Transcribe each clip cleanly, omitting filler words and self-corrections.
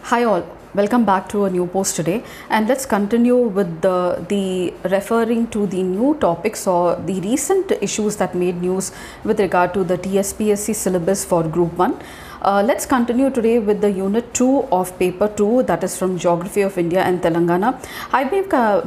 Hi all, welcome back to a new post today, and let's continue with the referring to the new topics or the recent issues that made news with regard to the TSPSC syllabus for Group 1. Let's continue today with the Unit 2 of Paper 2, that is from Geography of India and Telangana. I've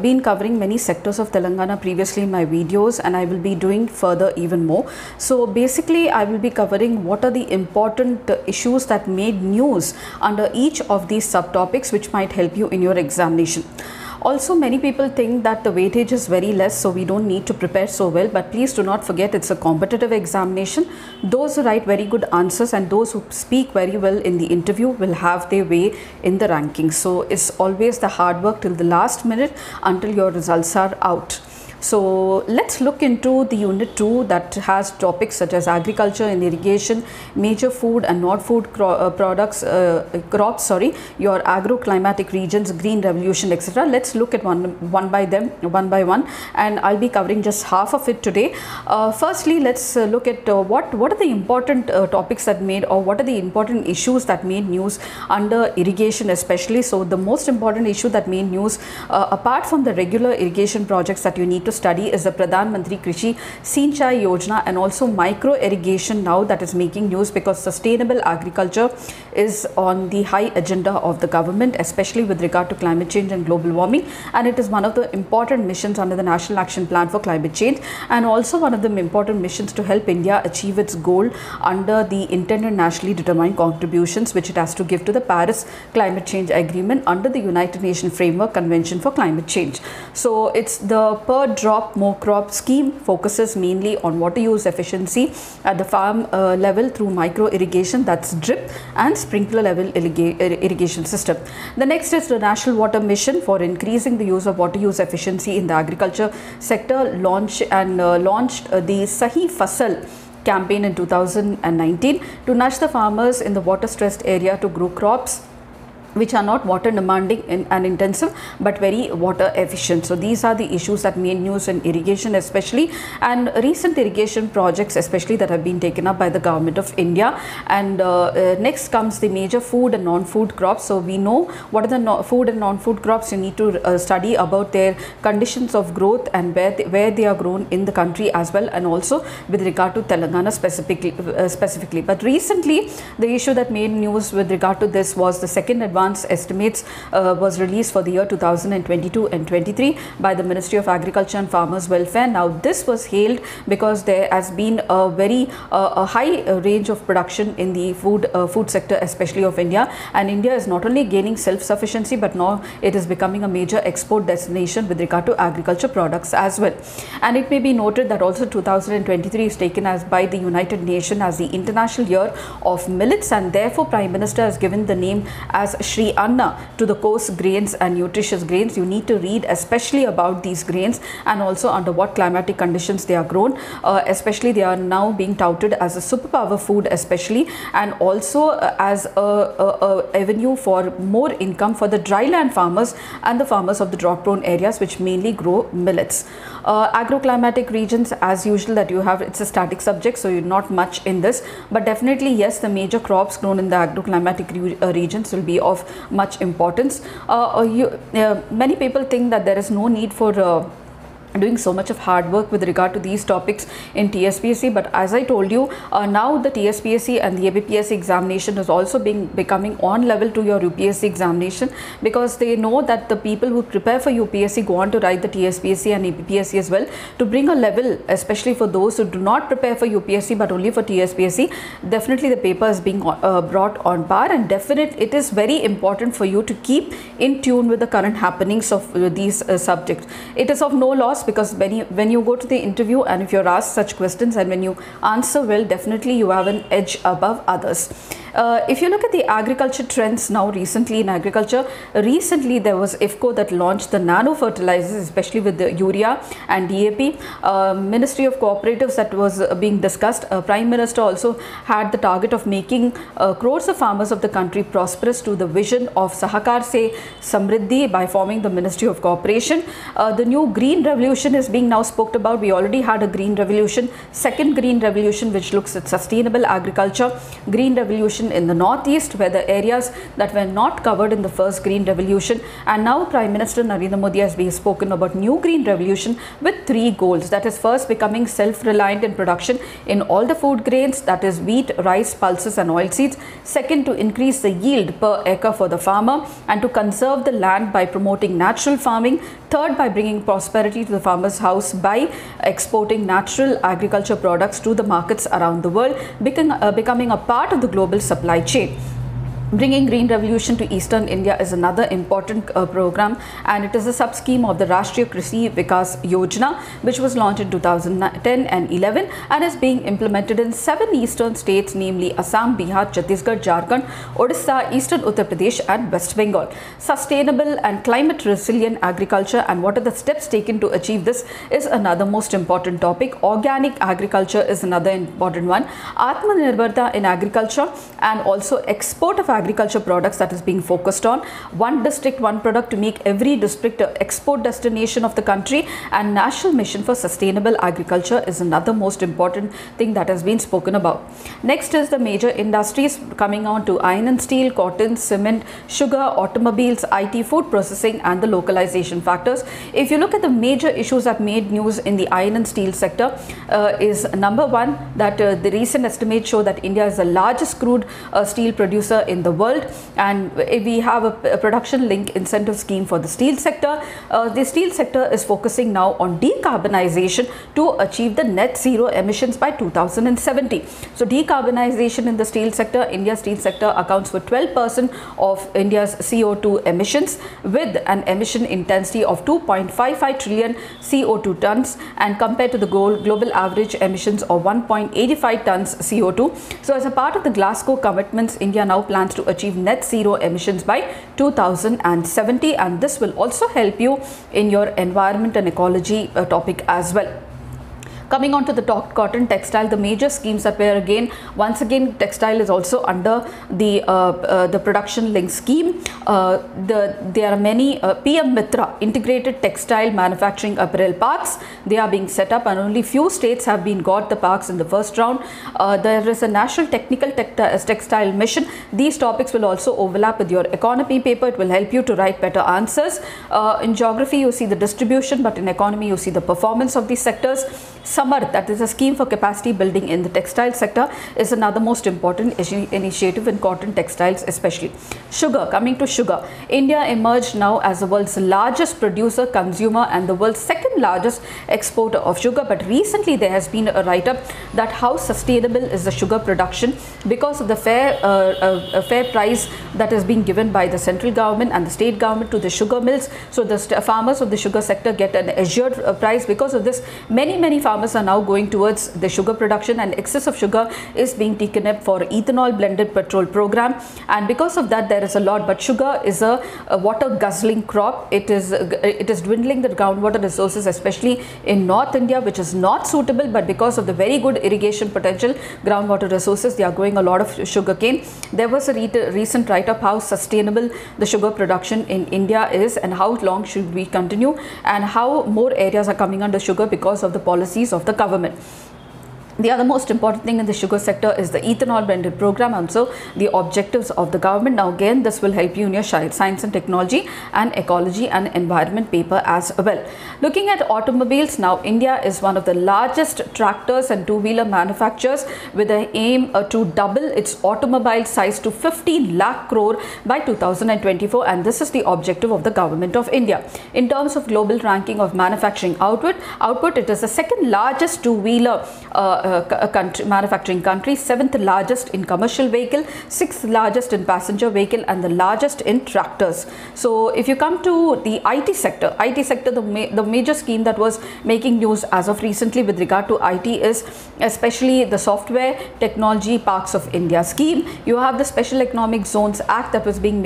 been covering many sectors of Telangana previously in my videos, and I will be doing further even more. So basically, I will be covering what are the important issues that made news under each of these subtopics, which might help you in your examination. Also, many people think that the weightage is very less, so we don't need to prepare so well, but please do not forget it's a competitive examination. Those who write very good answers and those who speak very well in the interview will have their way in the rankings. So it's always the hard work till the last minute until your results are out. So let's look into the Unit 2 that has topics such as agriculture and irrigation, major food and non-food crops, your agroclimatic regions, green revolution, etc. Let's look at one by one, and I'll be covering just half of it today. Firstly, let's look at what are the important topics that made, or what are the important issues that made news under irrigation especially. So the most important issue that made news, apart from the regular irrigation projects that you need to study, is the Pradhan Mantri Krishi Sinchai Yojana, and also micro irrigation now that is making news because sustainable agriculture is on the high agenda of the government, especially with regard to climate change and global warming, and it is one of the important missions under the National Action Plan for Climate Change, and also one of the important missions to help India achieve its goal under the intended nationally determined contributions which it has to give to the Paris Climate Change Agreement under the United Nations Framework Convention for Climate Change. So it's the per drop more crop scheme, focuses mainly on water use efficiency at the farm level through micro irrigation, that's drip and sprinkler level irrigation system. The next is the National Water Mission for increasing the use of water use efficiency in the agriculture sector, launched the Sahi Fasal campaign in 2019 to nudge the farmers in the water stressed area to grow crops which are not water demanding and intensive but very water efficient. So these are the issues that made news in irrigation especially, and recent irrigation projects especially that have been taken up by the government of India. And next comes the major food and non-food crops. So we know what are the food and non-food crops. You need to study about their conditions of growth and where they are grown in the country as well, and also with regard to Telangana specifically. But recently the issue that made news with regard to this was the second advance estimates was released for the year 2022 and 23 by the Ministry of Agriculture and Farmers Welfare. Now this was hailed because there has been a very high range of production in the food sector especially of India, and India is not only gaining self-sufficiency but now it is becoming a major export destination with regard to agriculture products as well. And it may be noted that also 2023 is taken as by the United Nations as the International Year of Millets, and therefore Prime Minister has given the name as Shri Anna to the coarse grains and nutritious grains. You need to read especially about these grains and also under what climatic conditions they are grown. Especially they are now being touted as a superpower food especially, and also as a avenue for more income for the dryland farmers and the farmers of the drought prone areas which mainly grow millets. Agroclimatic regions, as usual that you have, it's a static subject, so you're not much in this, but definitely yes, the major crops grown in the agroclimatic regions will be of much importance. Many people think that there is no need for doing so much of hard work with regard to these topics in TSPSC, but as I told you, now the TSPSC and the ABPSC examination is also becoming on level to your UPSC examination, because they know that the people who prepare for UPSC go on to write the TSPSC and ABPSC as well, to bring a level especially for those who do not prepare for UPSC but only for TSPSC. Definitely the paper is being brought on par, and it is very important for you to keep in tune with the current happenings of these subjects. It is of no loss, because when you go to the interview and if you're asked such questions and when you answer well, definitely you have an edge above others. If you look at the agriculture trends now recently in agriculture, recently there was IFFCO that launched the nano fertilizers, especially with the urea and DAP. Ministry of Cooperatives that was being discussed. Prime Minister also had the target of making crores of farmers of the country prosperous to the vision of Sahakar Se Samriddhi by forming the Ministry of Cooperation. The new green revolution revolution is being now spoken about. We already had a green revolution, second green revolution, which looks at sustainable agriculture, green revolution in the northeast, where the areas that were not covered in the first green revolution, and now Prime Minister Narendra Modi has been spoken about new green revolution with 3 goals. That is, first, becoming self-reliant in production in all the food grains, that is wheat, rice, pulses and oilseeds. Second, to increase the yield per acre for the farmer and to conserve the land by promoting natural farming. Third, by bringing prosperity to the farmer's house by exporting natural agriculture products to the markets around the world, becoming a part of the global supply chain. Bringing green revolution to eastern India is another important program, and it is a sub-scheme of the Rashtriya Krishi Vikas Yojana, which was launched in 2010 and 11 and is being implemented in 7 eastern states, namely Assam, Bihar, Chhattisgarh, Jharkhand, Odisha, eastern Uttar Pradesh and West Bengal. Sustainable and climate resilient agriculture and what are the steps taken to achieve this is another most important topic. Organic agriculture is another important one. Atmanirbharta in agriculture and also export of agriculture products that is being focused on. One district, one product to make every district an export destination of the country, and national mission for sustainable agriculture is another most important thing that has been spoken about. Next is the major industries coming on to iron and steel, cotton, cement, sugar, automobiles, IT, food processing and the localization factors. If you look at the major issues that made news in the iron and steel sector, is number one, that the recent estimates show that India is the largest crude steel producer in the world, and we have a production link incentive scheme for the steel sector. The steel sector is focusing now on decarbonization to achieve the net zero emissions by 2070. So decarbonization in the steel sector, India's steel sector accounts for 12% of India's CO2 emissions with an emission intensity of 2.55 trillion CO2 tons, and compared to the global average emissions of 1.85 tons CO2. So as a part of the Glasgow commitments, India now plans to achieve net zero emissions by 2070, and this will also help you in your environment and ecology topic as well. Coming on to the cotton textile, the major schemes that were once again textile is also under the production link scheme. There are many PM Mitra integrated textile manufacturing apparel parks. They are being set up, and only few states have been got the parks in the first round. There is a national technical textile mission. These topics will also overlap with your economy paper. It will help you to write better answers. In geography you see the distribution, but in economy you see the performance of these sectors. Samarth, that is a scheme for capacity building in the textile sector, is another most important initiative in cotton textiles especially. Sugar, coming to sugar, India emerged now as the world's largest producer, consumer and the world's second largest exporter of sugar, but recently there has been a write-up that how sustainable is the sugar production because of the fair price that is being given by the central government and the state government to the sugar mills. So the farmers of the sugar sector get an assured price. Because of this, many farmers are now going towards the sugar production, and excess of sugar is being taken up for ethanol blended petrol program, and because of that there is a lot. But sugar is a water guzzling crop. It is dwindling the groundwater resources, especially in North India, which is not suitable, but because of the very good irrigation potential groundwater resources, they are growing a lot of sugarcane. There was a recent write-up how sustainable the sugar production in India is and how long should we continue, and how more areas are coming under sugar because of the policies of the government. The other most important thing in the sugar sector is the ethanol blended program, also the objectives of the government. Now again, this will help you in your science and technology and ecology and environment paper as well. Looking at automobiles, now India is one of the largest tractors and two-wheeler manufacturers with an aim to double its automobile size to 15 lakh crore by 2024, and this is the objective of the government of India. In terms of global ranking of manufacturing output, it is the second largest two-wheeler manufacturing country, 7th largest in commercial vehicle, 6th largest in passenger vehicle and the largest in tractors. So if you come to the IT sector, the major scheme that was making news as of recently with regard to IT is especially the Software Technology Parks of India scheme. You have the Special Economic Zones Act that was being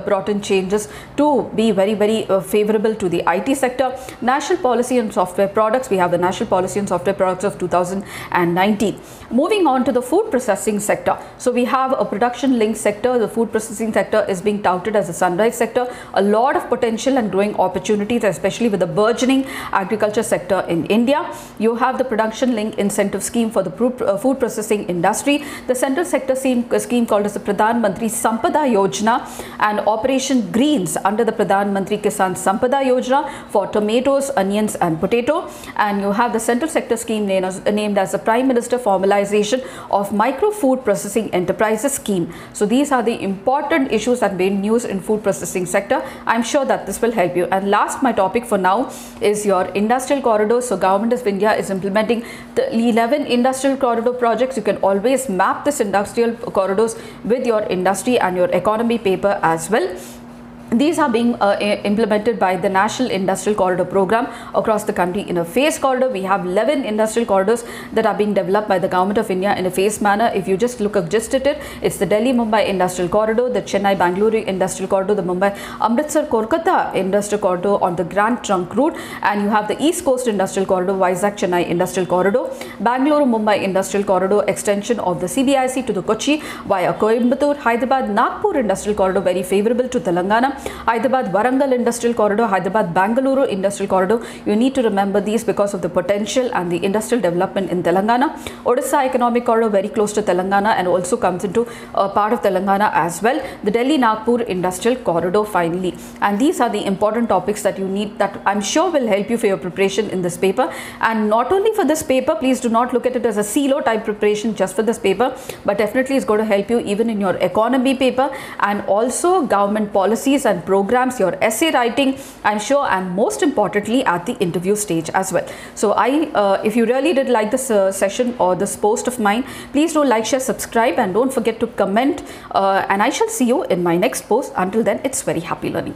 brought in changes to be very favorable to the IT sector. National Policy on Software Products, we have the National Policy on Software Products of 2019, 2019. Moving on to the food processing sector. So we have a production linked sector. The food processing sector is being touted as a sunrise sector. A lot of potential and growing opportunities, especially with the burgeoning agriculture sector in India. You have the production linked incentive scheme for the food processing industry. The central sector scheme called as the Pradhan Mantri Sampada Yojana, and Operation Greens under the Pradhan Mantri Kisan Sampada Yojana for tomatoes, onions and potato. And you have the central sector scheme named as the Prime Minister Formalization of Micro Food Processing Enterprises scheme. So these are the important issues that made news in food processing sector. I'm sure that this will help you. And last, my topic for now is your industrial corridors. So Government of India is implementing the 11 industrial corridor projects. You can always map this industrial corridors with your industry and your economy paper as well. These are being implemented by the National Industrial Corridor Program across the country in a phased corridor. We have 11 industrial corridors that are being developed by the Government of India in a phased manner. If you just look at it, it's the Delhi-Mumbai Industrial Corridor, the Chennai-Bangalore Industrial Corridor, the Mumbai-Amritsar-Kolkata Industrial Corridor on the Grand Trunk route, and you have the East Coast Industrial Corridor, Vizag-Chennai Industrial Corridor, Bangalore-Mumbai Industrial Corridor, extension of the CBIC to the Kochi via Coimbatore, Hyderabad-Nagpur Industrial Corridor, very favorable to Telangana, Hyderabad Warangal Industrial Corridor, Hyderabad Bangalore Industrial Corridor. You need to remember these because of the potential and the industrial development in Telangana. Odisha Economic Corridor, very close to Telangana and also comes into part of Telangana as well. The Delhi Nagpur Industrial Corridor finally. And these are the important topics that you need, that I'm sure will help you for your preparation in this paper. And not only for this paper, please do not look at it as a CLO type preparation just for this paper, but definitely it's going to help you even in your economy paper and also government policies and programs, your essay writing, I'm sure, and most importantly at the interview stage as well. So if you really did like this session or this post of mine, please do like, share, subscribe, and don't forget to comment, and I shall see you in my next post. Until then, it's very happy learning.